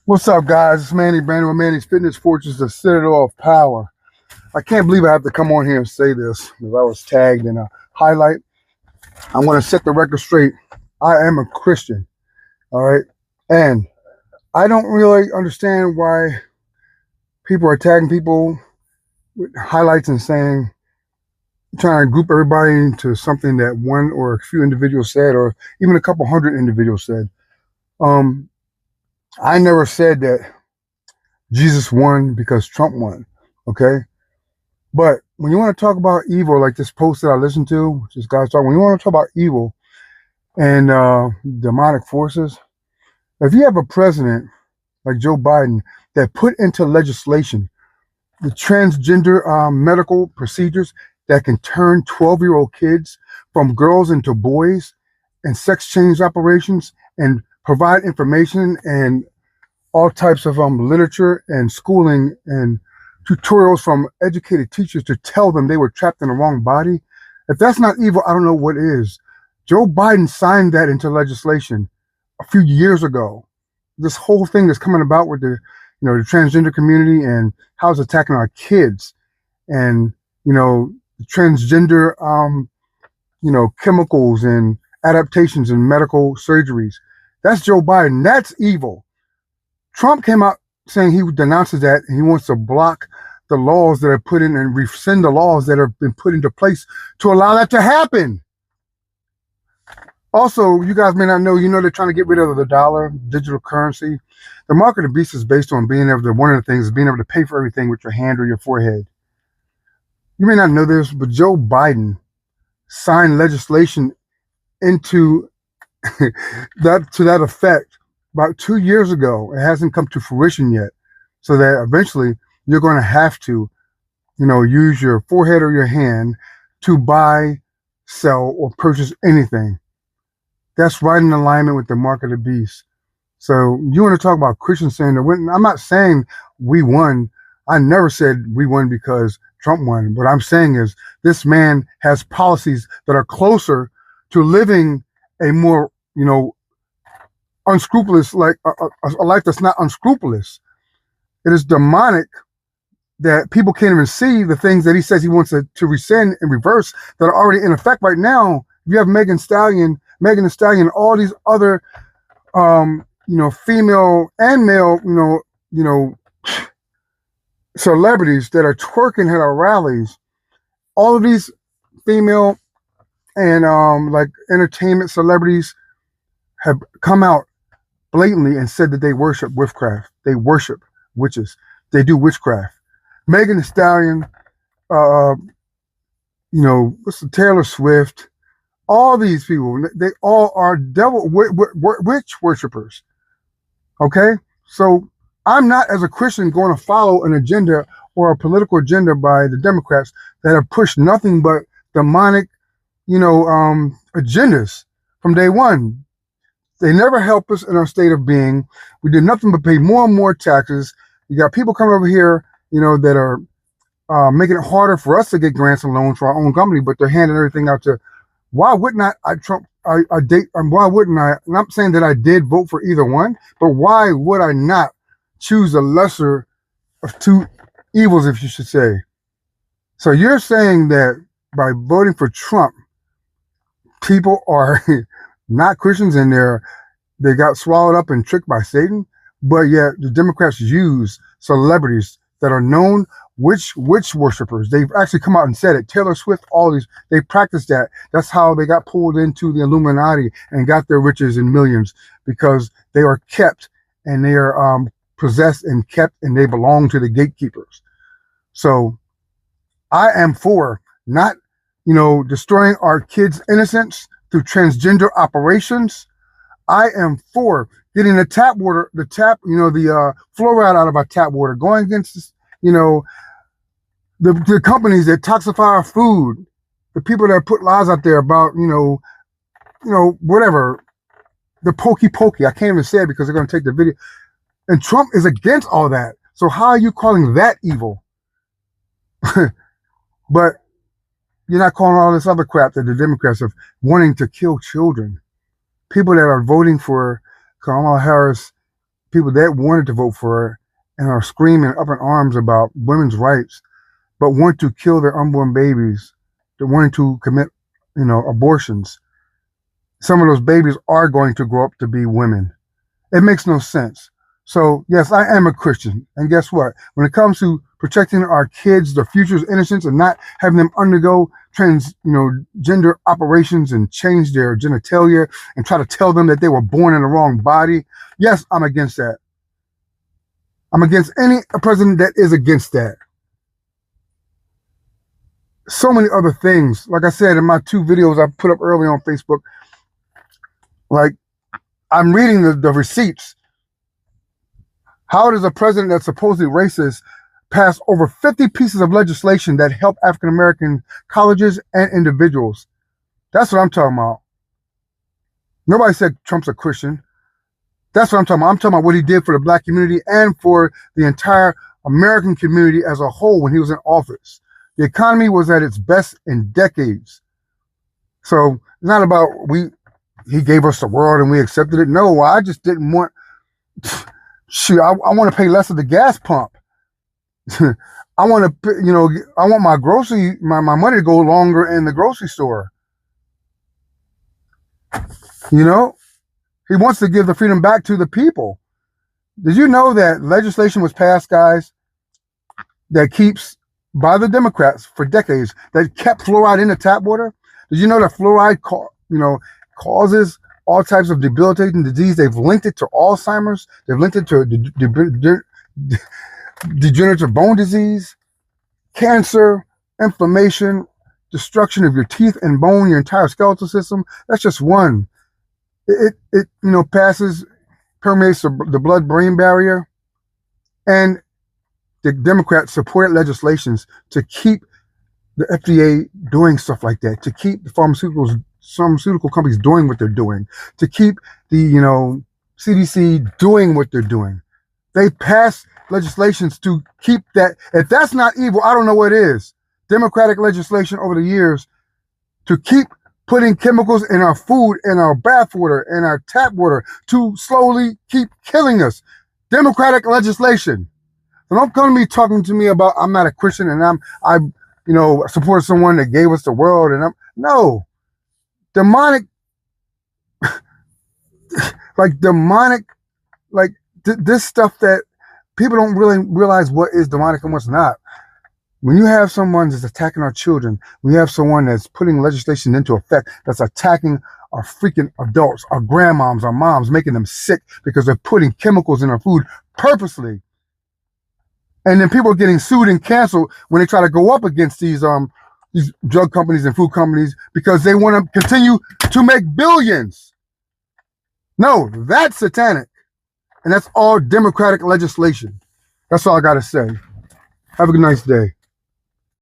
What's up, guys? It's Manny Brandon with Manny's Fitness Fortress, the Citadel of Power. I can't believe I have to come on here and say this because I was tagged in a highlight. I'm going to set the record straight. I am a Christian, all right? And I don't really understand why people are tagging people with highlights and trying to group everybody into something that one or a few individuals said, or even a couple hundred individuals said. Um, I never said that Jesus won because Trump won, okay? But when you want to talk about evil, like this post that I listened to, which is God's talk, when you want to talk about evil and demonic forces, if you have a president like Joe Biden that put into legislation the transgender medical procedures that can turn 12-year-old kids from girls into boys and sex change operations and provide information and all types of literature and schooling and tutorials from educated teachers to tell them they were trapped in the wrong body. If that's not evil, I don't know what is. Joe Biden signed that into legislation a few years ago. This whole thing that's coming about with the transgender community and how it's attacking our kids and, the transgender, chemicals and adaptations and medical surgeries. That's Joe Biden. That's evil. Trump came out saying he denounces that and he wants to block the laws that are put in and rescind the laws that have been put into place to allow that to happen. Also, you guys may not know, they're trying to get rid of the dollar, digital currency. The mark of the beast is based on being able to, one of the things is being able to pay for everything with your hand or your forehead. You may not know this, but Joe Biden signed legislation into that effect about 2 years ago. It hasn't come to fruition yet. So that eventually you're going to have to, use your forehead or your hand to buy, sell, or purchase anything. That's right in alignment with the mark of the beast. So you want to talk about Christians saying that I'm not saying we won. I never said we won because Trump won. What I'm saying is this man has policies that are closer to living a more, unscrupulous, like a life that's not unscrupulous. It is demonic that people can't even see the things that he says he wants to rescind and reverse that are already in effect right now. You have Megan Thee Stallion, all these other, female and male, celebrities that are twerking at our rallies. All of these female and like entertainment celebrities have come out blatantly and said that they worship witchcraft. They worship witches. They do witchcraft. Megan Thee Stallion, what's the Taylor Swift, all these people, they all are devil witch worshipers. Okay? So I'm not, as a Christian, going to follow an agenda or a political agenda by the Democrats that have pushed nothing but demonic, agendas from day one. They never help us in our state of being. We did nothing but pay more and more taxes. You got people coming over here, that are making it harder for us to get grants and loans for our own company, but they're handing everything out to. Why wouldn't why wouldn't I? And I'm saying that I did vote for either one, but why would I not choose the lesser of two evils, if you should say? So you're saying that by voting for Trump, people are not Christians and they got swallowed up and tricked by Satan, but yet the Democrats use celebrities that are known witch worshipers. They've actually come out and said it. Taylor Swift, all these, they practiced that. That's how they got pulled into the Illuminati and got their riches in millions, because they are kept and they are possessed and kept and they belong to the gatekeepers. So I am for not, destroying our kids' innocence through transgender operations. I am for getting the fluoride out of our tap water, going against, the companies that toxify our food, the people that put lies out there about, whatever, the pokey. I can't even say it because they're going to take the video. And Trump is against all that. So how are you calling that evil? But you're not calling all this other crap that the Democrats have wanting to kill children. People that are voting for Kamala Harris, people that wanted to vote for her and are screaming up in arms about women's rights, but want to kill their unborn babies, they're wanting to commit, abortions. Some of those babies are going to grow up to be women. It makes no sense. So yes, I am a Christian. And guess what? When it comes to protecting our kids, their future's innocence, and not having them undergo gender operations and change their genitalia and try to tell them that they were born in the wrong body, yes, I'm against that. I'm against any president that is against that. So many other things. Like I said in my 2 videos I put up early on Facebook, like I'm reading the receipts. How does a president that's supposedly racist pass over 50 pieces of legislation that help African-American colleges and individuals? That's what I'm talking about. Nobody said Trump's a Christian. That's what I'm talking about. I'm talking about what he did for the black community and for the entire American community as a whole when he was in office. The economy was at its best in decades. So it's not about he gave us the world and we accepted it. No, I just didn't want, shoot, I want to pay less at the gas pump. I want to, I want my money to go longer in the grocery store. He wants to give the freedom back to the people. Did you know that legislation was passed, guys, that keeps, by the Democrats for decades, that kept fluoride in the tap water? Did you know that fluoride causes all types of debilitating disease? They've linked it to Alzheimer's. They've linked it to degenerative bone disease, cancer, inflammation, destruction of your teeth and bone, your entire skeletal system. That's just one. It permeates the blood-brain barrier, and the Democrats supported legislations to keep the FDA doing stuff like that, to keep the pharmaceutical companies doing what they're doing, to keep the CDC doing what they're doing. They passed legislations to keep that. If that's not evil, I don't know what is. Democratic legislation over the years to keep putting chemicals in our food, in our bath water, in our tap water, to slowly keep killing us. Democratic legislation. So don't come to me talking to me about I'm not a Christian and I support someone that gave us the world, and no. Demonic, this stuff that people don't really realize what is demonic and what's not. When you have someone that's attacking our children, when you have someone that's putting legislation into effect that's attacking our freaking adults, our grandmoms, our moms, making them sick because they're putting chemicals in our food purposely. And then people are getting sued and canceled when they try to go up against these drug companies and food companies because they want to continue to make billions. No, that's satanic. And that's all Democratic legislation. That's all I got to say. Have a nice day.